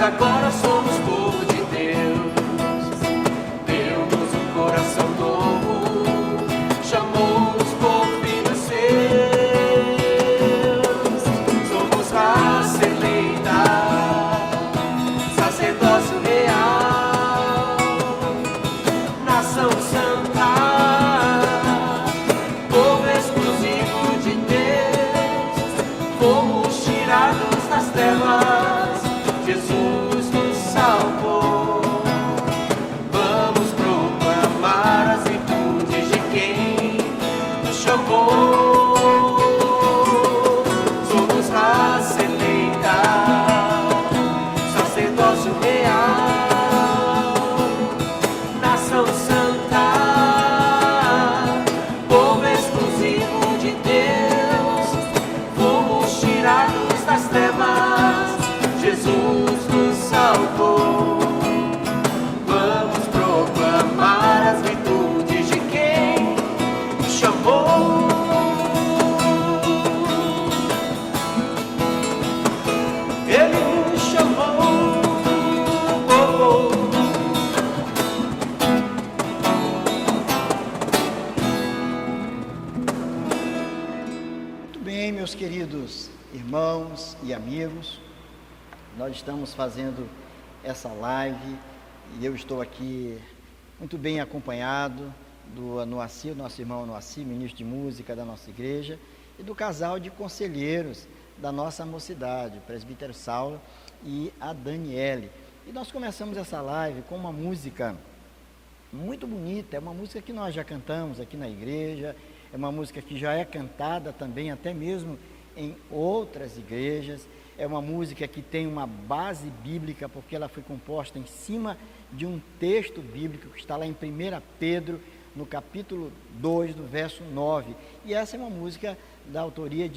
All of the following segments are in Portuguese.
agora somos povo de Deus. Deu-nos um coração novo, chamou-nos por filhos seus. Somos raça eleita, sacerdócio real, nação santa, povo exclusivo de Deus. Fomos tirados das trevas, Jesus nos salvou. Vamos proclamar as virtudes de quem nos chamou. Somos raça eleita, sacerdócio real, nação santa, povo exclusivo de Deus. Fomos tirados das trevas, Jesus nos salvou. Vamos proclamar as virtudes de quem nos chamou. Ele nos chamou. Muito bem, meus queridos irmãos e amigos, nós estamos fazendo essa live e eu estou aqui muito bem acompanhado do Anuassi, o nosso irmão Anuassi, ministro de música da nossa igreja, e do casal de conselheiros da nossa mocidade, o presbítero Saulo e a Daniele. E nós começamos essa live com uma música muito bonita, é uma música que nós já cantamos aqui na igreja, é uma música que já é cantada também até mesmo em outras igrejas, é uma música que tem uma base bíblica, porque ela foi composta em cima de um texto bíblico que está lá em 1 Pedro, no capítulo 2, do verso 9, e essa é uma música da autoria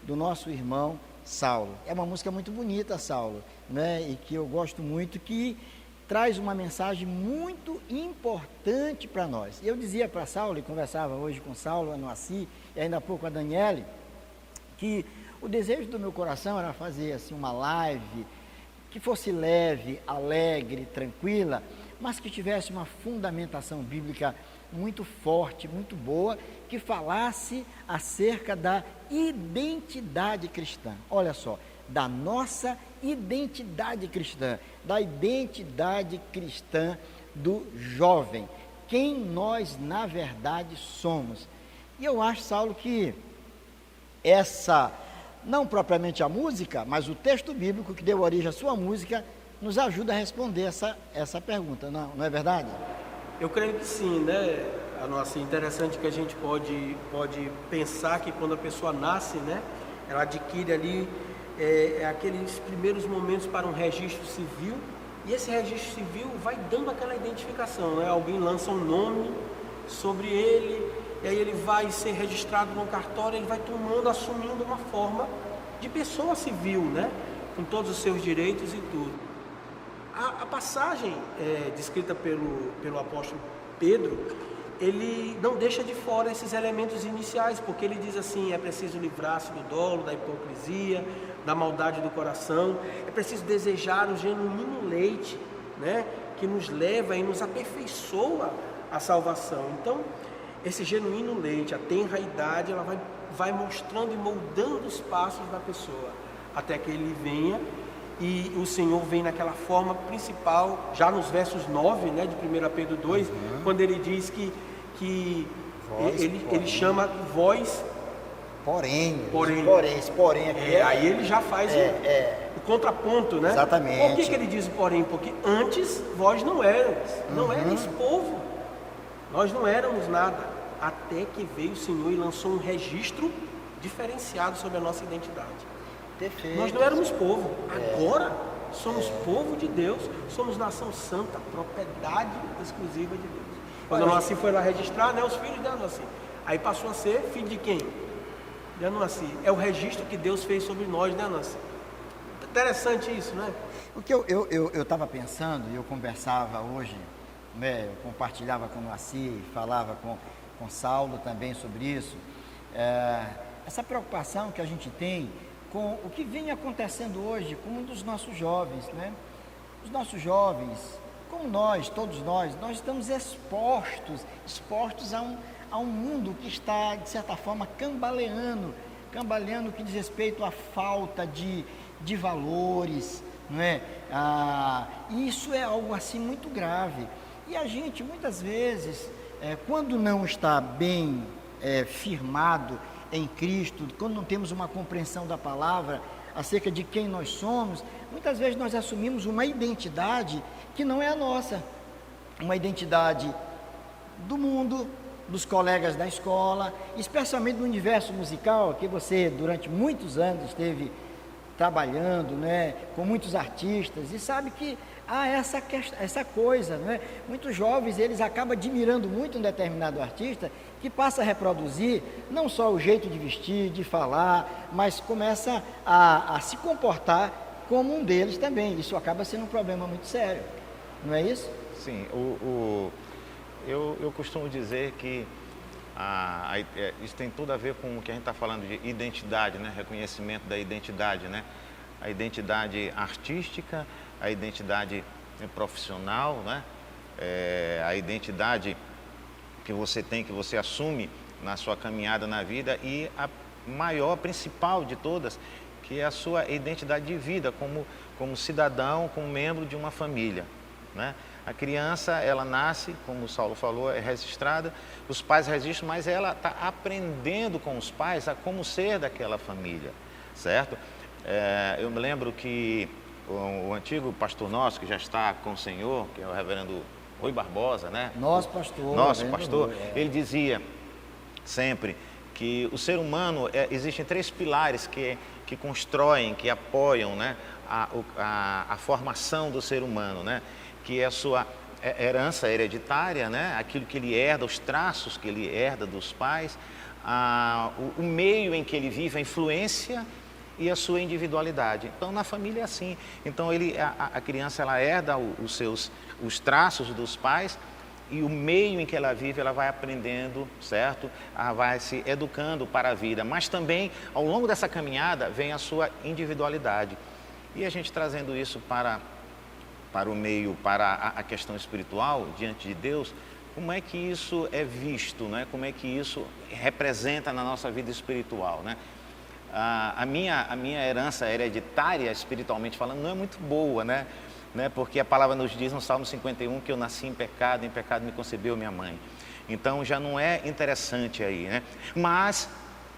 do nosso irmão Saulo. É uma música muito bonita, Saulo, né? E que eu gosto muito, que traz uma mensagem muito importante para nós. E eu dizia para Saulo, e conversava hoje com Saulo, Anuassi, e ainda há pouco a Daniele, que o desejo do meu coração era fazer assim uma live que fosse leve, alegre, tranquila, mas que tivesse uma fundamentação bíblica muito forte, muito boa, que falasse acerca da identidade cristã. Olha só, da nossa identidade cristã, da identidade cristã do jovem, quem nós na verdade somos. E eu acho, Saulo, que essa, não propriamente a música, mas o texto bíblico que deu origem à sua música, nos ajuda a responder essa pergunta, não é verdade? Eu creio que sim, né? Assim, interessante que a gente pode pensar que quando a pessoa nasce, né, ela adquire ali aqueles primeiros momentos para um registro civil, e esse registro civil vai dando aquela identificação, né? Alguém lança um nome sobre ele, e aí ele vai ser registrado no cartório, ele vai assumindo uma forma de pessoa civil, né? Com todos os seus direitos e tudo. A passagem descrita pelo apóstolo Pedro, ele não deixa de fora esses elementos iniciais, porque ele diz assim: é preciso livrar-se do dolo, da hipocrisia, da maldade do coração, é preciso desejar o genuíno leite, né? Que nos leva e nos aperfeiçoa a salvação. Então, esse genuíno leite, a tenra idade, ela vai mostrando e moldando os passos da pessoa, até que ele venha, e o Senhor vem naquela forma principal, já nos versos 9, né, de 1 Pedro 2, quando ele diz que ele chama vós, porém, esse porém aqui aí ele já faz o contraponto, né? Exatamente. Por que ele diz porém? Porque antes vós não erais povo, nós não éramos nada, até que veio o Senhor e lançou um registro diferenciado sobre a nossa identidade. Perfeito. Nós não éramos povo, agora somos povo de Deus, somos nação santa, propriedade exclusiva de Deus. Quando Anuassi foi lá registrar, né, os filhos de Anuassi, aí passou a ser filho de quem? De Anuassi. É o registro que Deus fez sobre nós, né, Anuassi? Interessante isso, né? O que eu estava pensando, e eu conversava hoje, né, eu compartilhava com o Anuassi, falava com Saulo também sobre isso, essa preocupação que a gente tem com o que vem acontecendo hoje com um dos nossos jovens, né? os nossos jovens, como nós, todos nós estamos expostos a um mundo que está, de certa forma, cambaleando no que diz respeito à falta de valores, não é? E isso é algo assim muito grave. E a gente, muitas vezes, quando não está bem firmado em Cristo, quando não temos uma compreensão da palavra acerca de quem nós somos, muitas vezes nós assumimos uma identidade que não é a nossa, uma identidade do mundo, dos colegas da escola, especialmente no universo musical, que você durante muitos anos esteve trabalhando, né, com muitos artistas, e sabe que há essa coisa, né? Muitos jovens, eles acabam admirando muito um determinado artista, que passa a reproduzir não só o jeito de vestir, de falar, mas começa a se comportar como um deles também. Isso acaba sendo um problema muito sério, não é isso? Sim, eu costumo dizer que isso tem tudo a ver com o que a gente está falando de identidade, né? Reconhecimento da identidade, né? A identidade artística, a identidade profissional, né? A identidade que você tem, que você assume na sua caminhada na vida, e a maior, principal de todas, que é a sua identidade de vida como cidadão, como membro de uma família, né? A criança, ela nasce, como o Saulo falou, é registrada, os pais registram, mas ela está aprendendo com os pais a como ser daquela família, certo? Eu me lembro que o antigo pastor nosso, que já está com o Senhor, que é o reverendo Rui Barbosa, né? Nosso pastor, ele dizia sempre que o ser humano, existem 3 pilares que constroem, que apoiam, né, a formação do ser humano, né? Que é a sua herança hereditária, né? Aquilo que ele herda, os traços que ele herda dos pais, o meio em que ele vive, a influência e a sua individualidade. Então, na família é assim. Então, a criança, ela herda os traços dos pais, e o meio em que ela vive, ela vai aprendendo, certo? Vai se educando para a vida. Mas também, ao longo dessa caminhada, vem a sua individualidade. E a gente trazendo isso para o meio, para a questão espiritual, diante de Deus, como é que isso é visto, né? Como é que isso representa na nossa vida espiritual, né? A minha herança hereditária, espiritualmente falando, não é muito boa, né? Porque a palavra nos diz no Salmo 51 que eu nasci em pecado me concebeu minha mãe. Então já não é interessante aí, né? Mas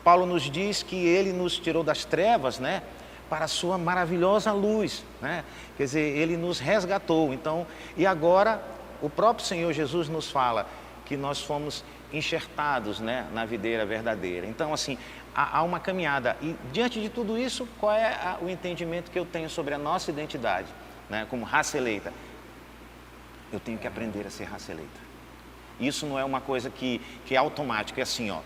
Paulo nos diz que ele nos tirou das trevas, né, para a sua maravilhosa luz, né? Quer dizer, ele nos resgatou. Então, e agora o próprio Senhor Jesus nos fala que nós fomos enxertados, né, na videira verdadeira. Então, assim, há uma caminhada. E diante de tudo isso, qual é o entendimento que eu tenho sobre a nossa identidade, né, como raça eleita? Eu tenho que aprender a ser raça eleita. Isso não é uma coisa que é automática, é assim, ó.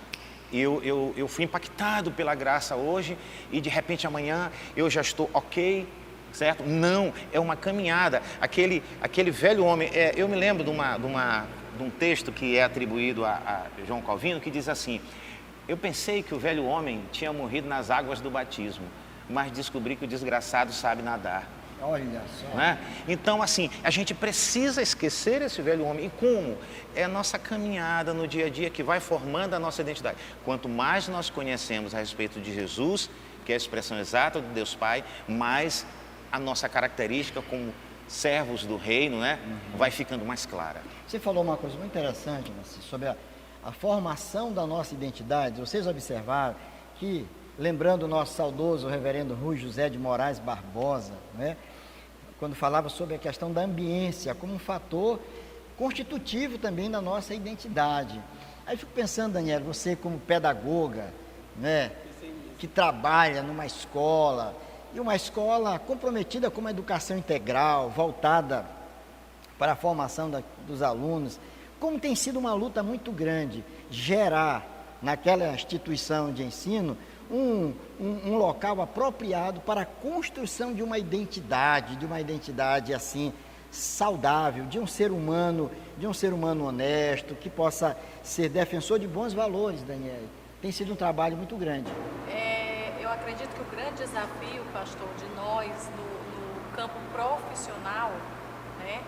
Eu fui impactado pela graça hoje e de repente amanhã eu já estou ok, certo? Não, é uma caminhada. Aquele velho homem, eu me lembro de um texto que é atribuído a João Calvino, que diz assim: eu pensei que o velho homem tinha morrido nas águas do batismo, mas descobri que o desgraçado sabe nadar. Olha só. Né? Então, assim, a gente precisa esquecer esse velho homem. E como? É a nossa caminhada no dia a dia que vai formando a nossa identidade. Quanto mais nós conhecemos a respeito de Jesus, que é a expressão exata de Deus Pai, mais a nossa característica como servos do reino, né, vai ficando mais clara. Você falou uma coisa muito interessante, Nancy, sobre a formação da nossa identidade. Vocês observaram que, lembrando o nosso saudoso reverendo Rui José de Moraes Barbosa, né, quando falava sobre a questão da ambiência como um fator constitutivo também da nossa identidade. Aí fico pensando, Daniel, você como pedagoga, né, que trabalha numa escola, e uma escola comprometida com uma educação integral, voltada para a formação dos alunos, como tem sido uma luta muito grande gerar naquela instituição de ensino um local apropriado para a construção de uma identidade assim saudável, de um ser humano honesto, que possa ser defensor de bons valores, Daniel. Tem sido um trabalho muito grande. Eu acredito que o grande desafio, pastor, de nós no campo profissional, né,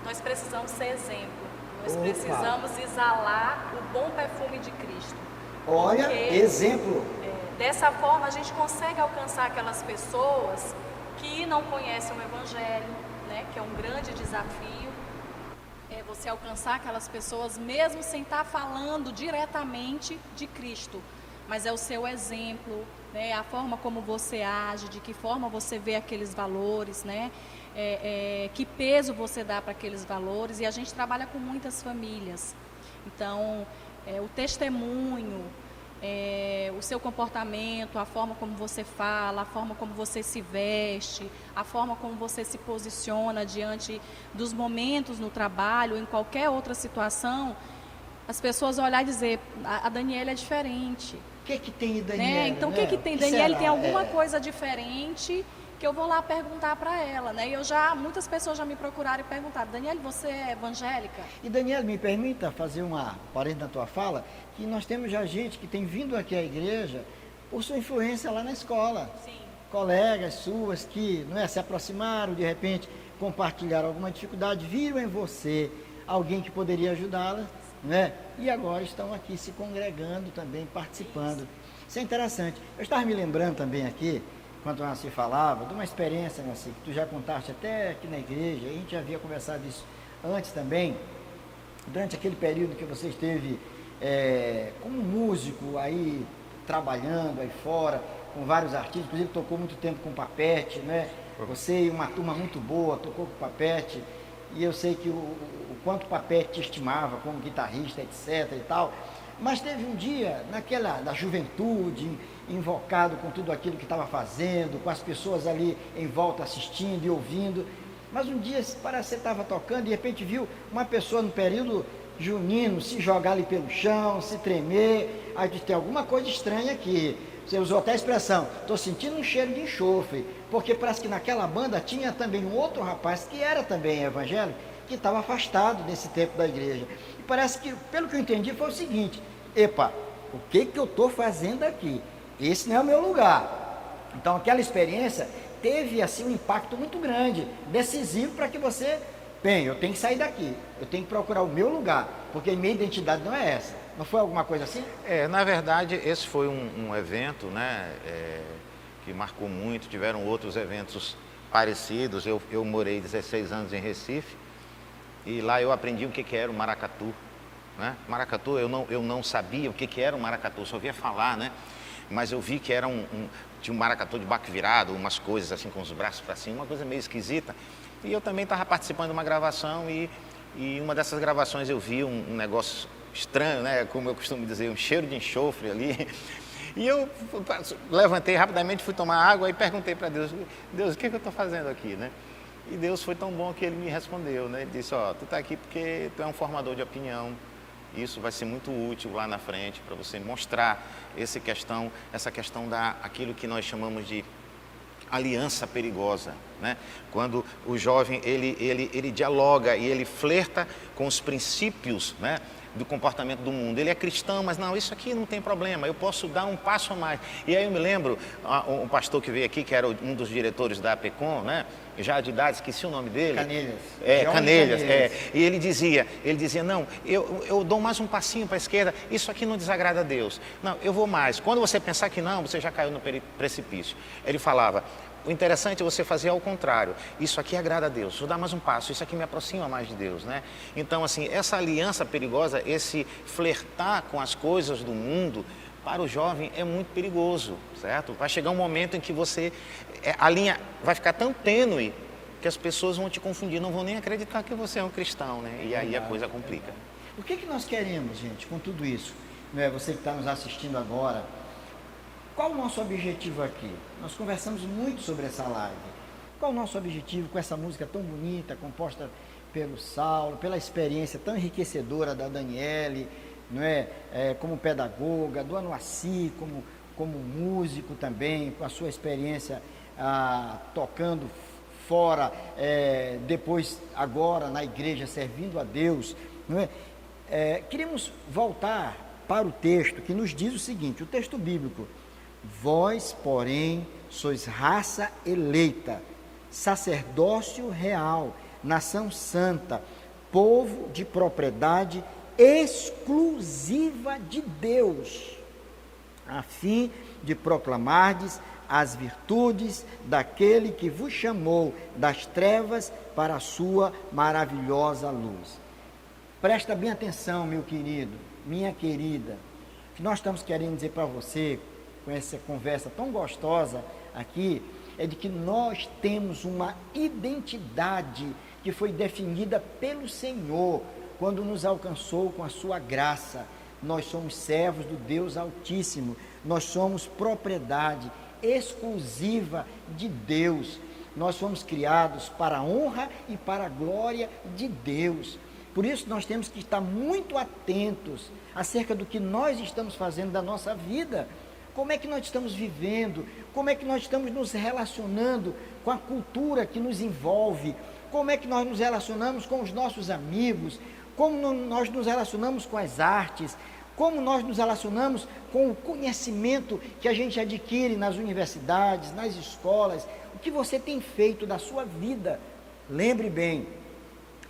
nós precisamos ser exemplo. Nós Opa. precisamos exalar o bom perfume de Cristo. Olha, Porque, exemplo. dessa forma, a gente consegue alcançar aquelas pessoas que não conhecem o Evangelho, né, que é um grande desafio. É você alcançar aquelas pessoas mesmo sem estar falando diretamente de Cristo, mas é o seu exemplo, né, a forma como você age, de que forma você vê aqueles valores, né, que peso você dá para aqueles valores. E a gente trabalha com muitas famílias, então o testemunho, o seu comportamento, a forma como você fala, a forma como você se veste, a forma como você se posiciona diante dos momentos no trabalho, em qualquer outra situação, as pessoas olhar e dizer, a Daniela é diferente. O que tem, Daniela? Né? Então, né? o que tem? Daniela será? tem alguma coisa diferente que eu vou lá perguntar para ela, né? E muitas pessoas já me procuraram e perguntaram, Daniela, você é evangélica? E Daniela, me permita fazer uma parêntese na tua fala, que nós temos já gente que tem vindo aqui à igreja por sua influência lá na escola. Sim. Colegas suas que se aproximaram, de repente compartilharam alguma dificuldade, viram em você alguém que poderia ajudá-la, né? E agora estão aqui se congregando também, participando. Isso é interessante. Eu estava me lembrando também aqui, quando a Nancy falava, de uma experiência, Nancy, que tu já contaste até aqui na igreja, a gente já havia conversado isso antes também, durante aquele período que você esteve como músico aí, trabalhando aí fora, com vários artistas, inclusive tocou muito tempo com o Papete, né? Você e uma turma muito boa, tocou com o Papete, e eu sei que o quanto o Papete te estimava como guitarrista, etc e tal, mas teve um dia, da juventude, invocado com tudo aquilo que estava fazendo, com as pessoas ali em volta assistindo e ouvindo, mas um dia parece que você estava tocando e de repente viu uma pessoa no período junino se jogar ali pelo chão, se tremer, aí disse, tem alguma coisa estranha aqui. Você usou até a expressão, estou sentindo um cheiro de enxofre, porque parece que naquela banda tinha também um outro rapaz que era também evangélico, que estava afastado desse tempo da igreja. E parece que, pelo que eu entendi, foi o seguinte, epa, o que eu estou fazendo aqui? Esse não é o meu lugar. Então aquela experiência teve assim um impacto muito grande, decisivo para que você, eu tenho que sair daqui, eu tenho que procurar o meu lugar, porque minha identidade não é essa. Não foi alguma coisa assim? Na verdade, esse foi um evento, né, que marcou muito. Tiveram outros eventos parecidos. Eu morei 16 anos em Recife e lá eu aprendi o que era o maracatu, né? Maracatu, eu não sabia o que era o maracatu, só ouvia falar, né? Mas eu vi que era tinha um maracatu de baco virado, umas coisas assim com os braços para cima, uma coisa meio esquisita. E eu também estava participando de uma gravação e uma dessas gravações eu vi um negócio estranho, né? Como eu costumo dizer, um cheiro de enxofre ali. E eu levantei rapidamente, fui tomar água e perguntei para Deus, o que eu estou fazendo aqui, né? E Deus foi tão bom que Ele me respondeu, né? Ele disse, tu está aqui porque tu é um formador de opinião. Isso vai ser muito útil lá na frente para você mostrar essa questão aquilo que nós chamamos de aliança perigosa, né? Quando o jovem ele dialoga e ele flerta com os princípios, né, do comportamento do mundo. Ele é cristão, mas não, isso aqui não tem problema, eu posso dar um passo a mais. E aí eu me lembro, um pastor que veio aqui, que era um dos diretores da APECOM, né, já de idade, esqueci o nome dele. Canelhas. Canelhas. E ele dizia, não, eu dou mais um passinho para a esquerda, isso aqui não desagrada a Deus. Não, eu vou mais. Quando você pensar que não, você já caiu no precipício. Ele falava, o interessante é você fazer ao contrário. Isso aqui agrada a Deus, vou dar mais um passo, isso aqui me aproxima mais de Deus, né? Então, assim, essa aliança perigosa, esse flertar com as coisas do mundo, para o jovem é muito perigoso, certo? Vai chegar um momento em que a linha vai ficar tão tênue que as pessoas vão te confundir, não vão nem acreditar que você é um cristão, né? E aí a coisa complica. O que nós queremos, gente, com tudo isso? Você que está nos assistindo agora, qual o nosso objetivo aqui? Nós conversamos muito sobre essa live. Qual o nosso objetivo com essa música tão bonita, composta pelo Saulo, pela experiência tão enriquecedora da Daniele, não é? Como pedagoga, do Anuassi, como músico também, com a sua experiência tocando fora, depois agora na igreja servindo a Deus, não é? Queremos voltar para o texto que nos diz o seguinte, o texto bíblico: vós, porém, sois raça eleita, sacerdócio real, nação santa, povo de propriedade exclusiva de Deus, a fim de proclamardes as virtudes daquele que vos chamou das trevas para a sua maravilhosa luz. Presta bem atenção, meu querido, minha querida, o que nós estamos querendo dizer para você, com essa conversa tão gostosa aqui, é de que nós temos uma identidade que foi definida pelo Senhor, quando nos alcançou com a sua graça. Nós somos servos do Deus Altíssimo, nós somos propriedade exclusiva de Deus, nós fomos criados para a honra e para a glória de Deus. Por isso nós temos que estar muito atentos acerca do que nós estamos fazendo da nossa vida, como é que nós estamos vivendo, como é que nós estamos nos relacionando com a cultura que nos envolve, como é que nós nos relacionamos com os nossos amigos, como nós nos relacionamos com as artes, como nós nos relacionamos com o conhecimento que a gente adquire nas universidades, nas escolas, o que você tem feito da sua vida. Lembre bem,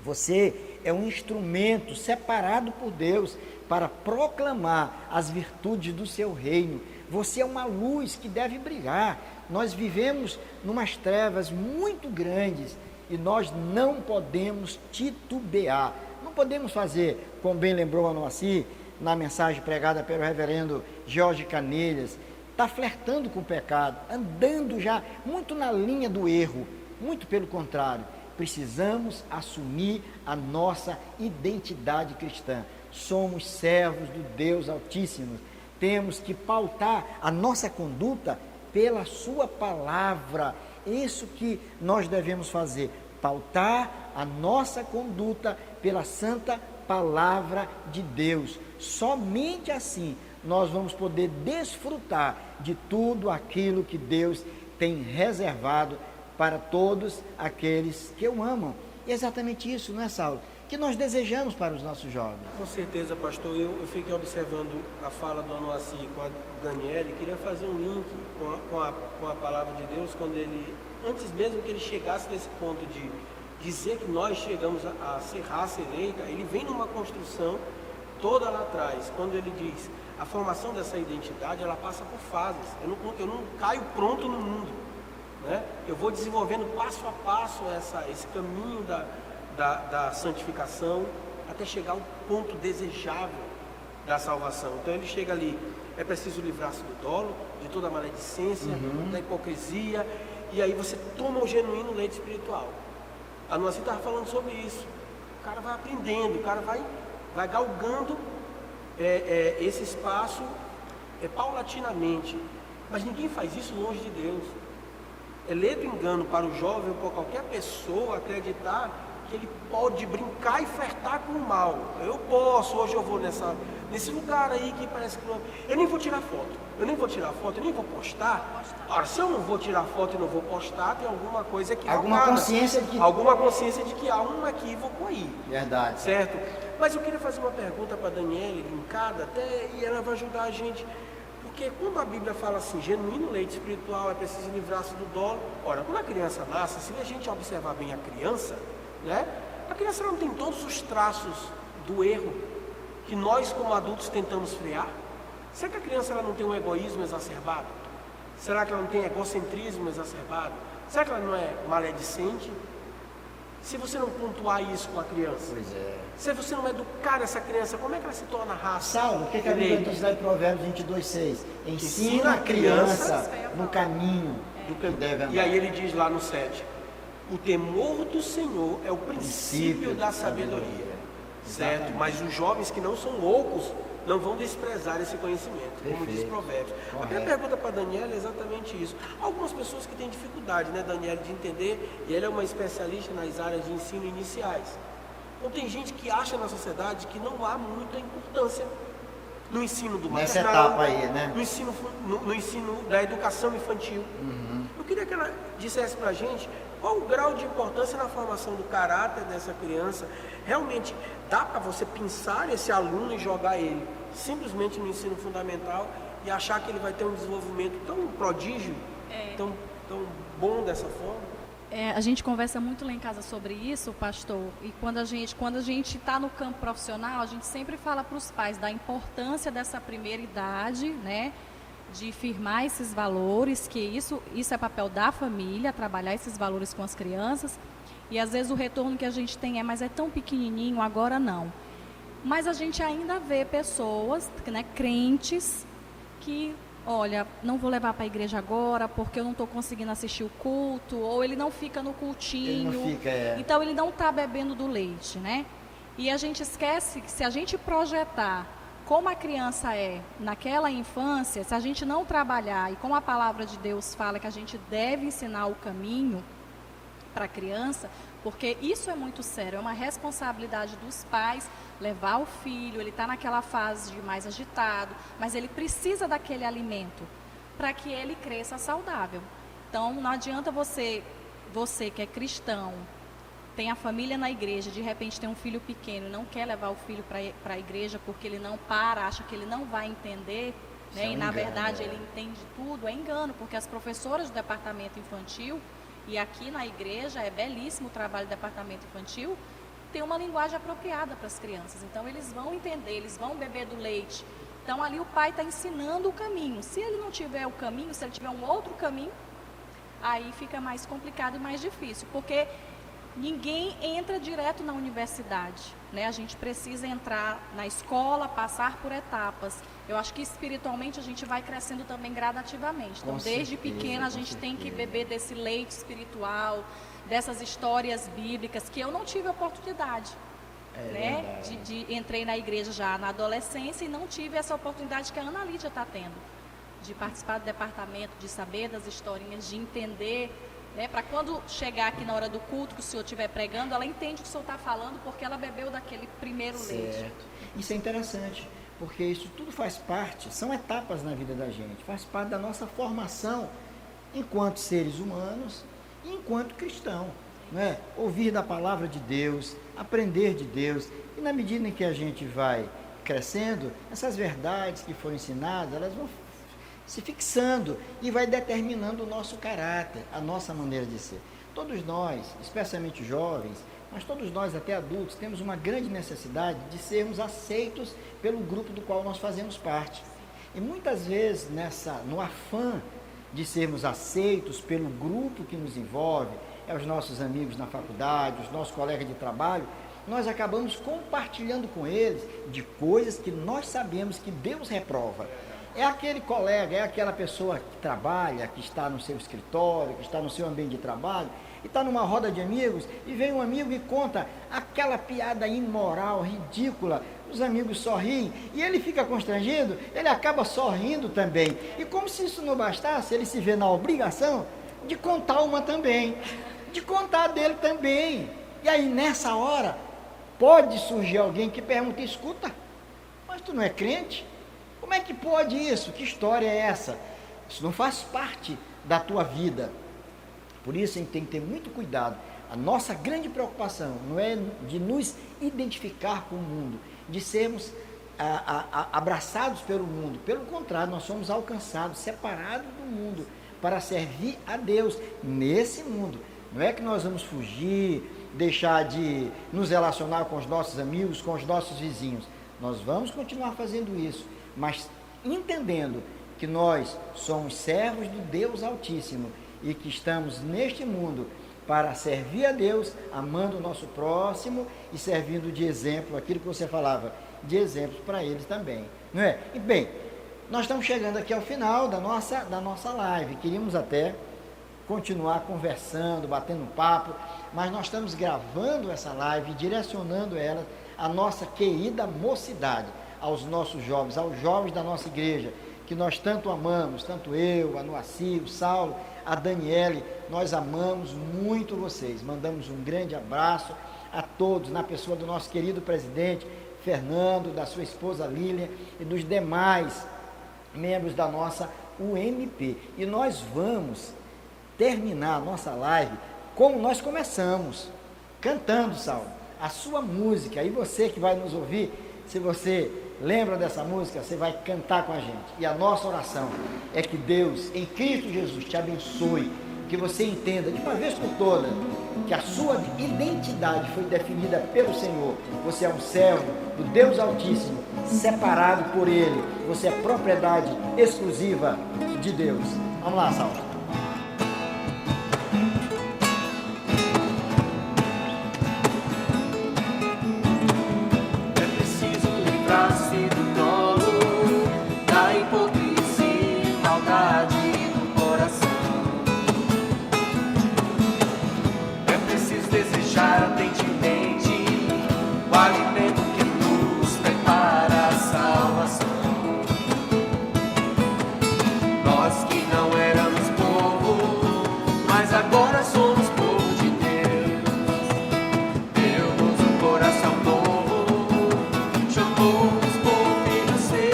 você é um instrumento separado por Deus para proclamar as virtudes do seu reino. Você é uma luz que deve brilhar. Nós vivemos numas trevas muito grandes e nós não podemos titubear. Não podemos fazer, como bem lembrou a Noaci, na mensagem pregada pelo reverendo Jorge Canelhas, está flertando com o pecado, andando já muito na linha do erro. Muito pelo contrário, precisamos assumir a nossa identidade cristã. Somos servos do Deus Altíssimo. Temos que pautar a nossa conduta pela sua palavra. Isso que nós devemos fazer, pautar a nossa conduta pela santa palavra de Deus. Somente assim nós vamos poder desfrutar de tudo aquilo que Deus tem reservado para todos aqueles que o amam. E é exatamente isso, não é, Saulo? Que nós desejamos para os nossos jovens. Com certeza, pastor. Eu fiquei observando a fala do Anoaci com a Daniela e queria fazer um link com a palavra de Deus, quando ele, antes mesmo que ele chegasse nesse ponto de dizer que nós chegamos a ser raça eleita, ele vem numa construção toda lá atrás, quando ele diz, a formação dessa identidade, ela passa por fases. Eu não caio pronto no mundo, né? Eu vou desenvolvendo passo a passo esse caminho da santificação, até chegar ao ponto desejável da salvação. Então ele chega ali, é preciso livrar-se do dolo, de toda a maledicência, da hipocrisia, e aí você toma o genuíno leite espiritual. A Noaci estava falando sobre isso. O cara vai aprendendo, o cara vai galgando esse espaço paulatinamente. Mas ninguém faz isso longe de Deus. É ledo engano para o jovem ou para qualquer pessoa acreditar que ele pode brincar e flertar com o mal. Eu posso, hoje eu vou nesse lugar aí que parece que não... Eu nem vou tirar foto, eu nem vou postar. Ora, se eu não vou tirar foto e não vou postar, tem alguma coisa equivocada. Alguma consciência de que há um equívoco aí. Verdade. Certo? Mas eu queria fazer uma pergunta para a Daniela, linkada até, e ela vai ajudar a gente. Porque quando a Bíblia fala assim, genuíno leite espiritual, é preciso livrar-se do dolo. Ora, quando a criança nasce, se a gente observar bem a criança, né, a criança não tem todos os traços do erro que nós como adultos tentamos frear. Será que a criança ela não tem um egoísmo exacerbado? Será que ela não tem egocentrismo exacerbado? Será que ela não é maledicente? Se você não pontuar isso com a criança, Pois é. se você não educar essa criança, como é que ela se torna raça? Saulo, o que a Bíblia diz lá em Provérbios 22:6? Ensina a criança no caminho que deve andar. E aí ele diz lá no 7, o temor do Senhor é o princípio da sabedoria. Certo? Exatamente. Mas os jovens que não são loucos não vão desprezar esse conhecimento, como diz Perfeito. Provérbios. A minha Correto. pergunta para a Daniela é exatamente isso. Algumas pessoas que têm dificuldade, né, Daniela, de entender, e ela é uma especialista nas áreas de ensino iniciais. Então tem gente que acha na sociedade que não há muita importância no ensino do Nessa maternal, etapa aí, né? no ensino da educação infantil. Eu queria que ela dissesse para a gente qual o grau de importância na formação do caráter dessa criança. Realmente dá para você pensar esse aluno e jogar ele simplesmente no ensino fundamental e achar que ele vai ter um desenvolvimento tão prodígio, tão bom dessa forma? A gente conversa muito lá em casa sobre isso, pastor, e quando a gente está no campo profissional, a gente sempre fala para os pais da importância dessa primeira idade, né, de firmar esses valores, que isso é papel da família, trabalhar esses valores com as crianças, e às vezes o retorno que a gente tem mas é tão pequenininho, agora não. Mas a gente ainda vê pessoas, né, crentes, que... olha, não vou levar para a igreja agora porque eu não estou conseguindo assistir o culto, ou ele não fica no cultinho, Ele não fica, então ele não está bebendo do leite, né? E a gente esquece que se a gente projetar como a criança é naquela infância, se a gente não trabalhar, e como a palavra de Deus fala que a gente deve ensinar o caminho para a criança, porque isso é muito sério, é uma responsabilidade dos pais levar o filho, ele está naquela fase de mais agitado, mas ele precisa daquele alimento para que ele cresça saudável. Então, não adianta você que é cristão, tem a família na igreja, de repente tem um filho pequeno e não quer levar o filho para a igreja porque ele não acha que ele não vai entender, né? E na verdade ele entende tudo, é engano, porque as professoras do departamento infantil, e aqui na igreja é belíssimo o trabalho do departamento infantil, tem uma linguagem apropriada para as crianças, então eles vão entender, eles vão beber do leite. Então ali o pai está ensinando o caminho. Se ele não tiver o caminho, se ele tiver um outro caminho, aí fica mais complicado e mais difícil, porque ninguém entra direto na universidade, né? A gente precisa entrar na escola, passar por etapas. Eu acho que espiritualmente a gente vai crescendo também gradativamente. Então, desde pequena a gente tem que beber desse leite espiritual, dessas histórias bíblicas que eu não tive oportunidade, né? Entrei na igreja já na adolescência e não tive essa oportunidade que a Ana Lídia está tendo, de participar do departamento, de saber das historinhas, de entender, né? Para quando chegar aqui na hora do culto, que o senhor estiver pregando, ela entende o que o senhor está falando, porque ela bebeu daquele primeiro leite. Isso é interessante, porque isso tudo faz parte, são etapas na vida da gente, faz parte da nossa formação enquanto seres humanos e enquanto cristão, né? Ouvir da palavra de Deus, aprender de Deus, e na medida em que a gente vai crescendo, essas verdades que foram ensinadas, elas vão se fixando e vai determinando o nosso caráter, a nossa maneira de ser. Todos nós, especialmente jovens, mas todos nós até adultos, temos uma grande necessidade de sermos aceitos pelo grupo do qual nós fazemos parte. E muitas vezes, no afã de sermos aceitos pelo grupo que nos envolve, os nossos amigos na faculdade, os nossos colegas de trabalho, nós acabamos compartilhando com eles de coisas que nós sabemos que Deus reprova. É aquele colega, é aquela pessoa que trabalha, que está no seu escritório, que está no seu ambiente de trabalho, e está numa roda de amigos, e vem um amigo e conta aquela piada imoral, ridícula, os amigos sorriem, e ele fica constrangido, ele acaba sorrindo também. E como se isso não bastasse, ele se vê na obrigação de contar uma também, de contar dele também. E aí, nessa hora, pode surgir alguém que pergunta: escuta, mas tu não é crente? Como é que pode isso? Que história é essa? Isso não faz parte da tua vida. Por isso a gente tem que ter muito cuidado. A nossa grande preocupação não é de nos identificar com o mundo, de sermos abraçados pelo mundo. Pelo contrário, nós somos alcançados, separados do mundo, para servir a Deus nesse mundo. Não é que nós vamos fugir, deixar de nos relacionar com os nossos amigos, com os nossos vizinhos. Nós vamos continuar fazendo isso, mas entendendo que nós somos servos do Deus Altíssimo e que estamos neste mundo para servir a Deus, amando o nosso próximo e servindo de exemplo, aquilo que você falava, de exemplos para eles também, não é? E bem, nós estamos chegando aqui ao final da nossa live, queríamos até continuar conversando, batendo papo, mas nós estamos gravando essa live, direcionando ela à nossa querida mocidade, aos nossos jovens, aos jovens da nossa igreja, que nós tanto amamos, tanto eu, a Noaci, o Saulo, a Daniele, nós amamos muito vocês, mandamos um grande abraço a todos, na pessoa do nosso querido presidente Fernando, da sua esposa Lília e dos demais membros da nossa UMP. E nós vamos terminar a nossa live como nós começamos, cantando, Saulo, a sua música. E você que vai nos ouvir, se você lembra dessa música, você vai cantar com a gente. E a nossa oração é que Deus, em Cristo Jesus, te abençoe que você entenda de uma vez por todas que a sua identidade foi definida pelo Senhor. Você é um servo do Deus Altíssimo, separado por Ele. Você é propriedade exclusiva de Deus. Vamos lá, Saulo. É preciso livrar-se do dolo, da hipocrisia e maldade do coração. É preciso desejar ardentemente o alimento que nos prepara a salvação. Nós que não éramos povo, mas agora somos povo de Deus. Deu-nos um coração novo, chamou-nos por filhos seus.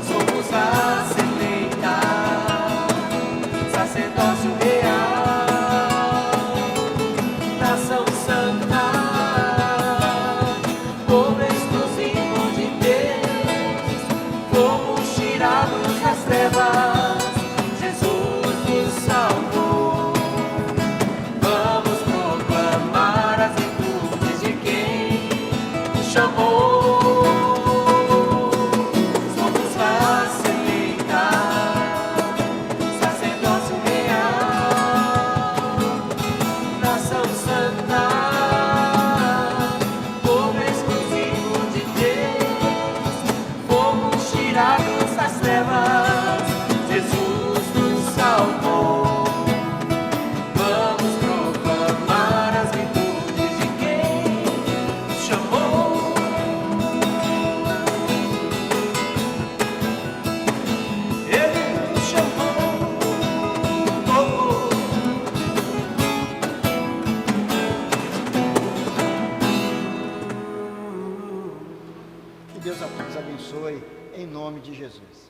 Somos a semeita, sacerdócio real, nação santa, povo exclusivo de Deus. Fomos tirados das trevas, Jesus nos salvou. Vamos proclamar as virtudes de quem nos chamou. Somos raça eleita, sacerdócio real, nação santa, povo exclusivo de Deus. Fomos tirados das trevas, Jesus nos salvou. Vamos proclamar as virtudes de quem nos chamou. Ele nos chamou. Que Deus os abençoe em nome de Jesus.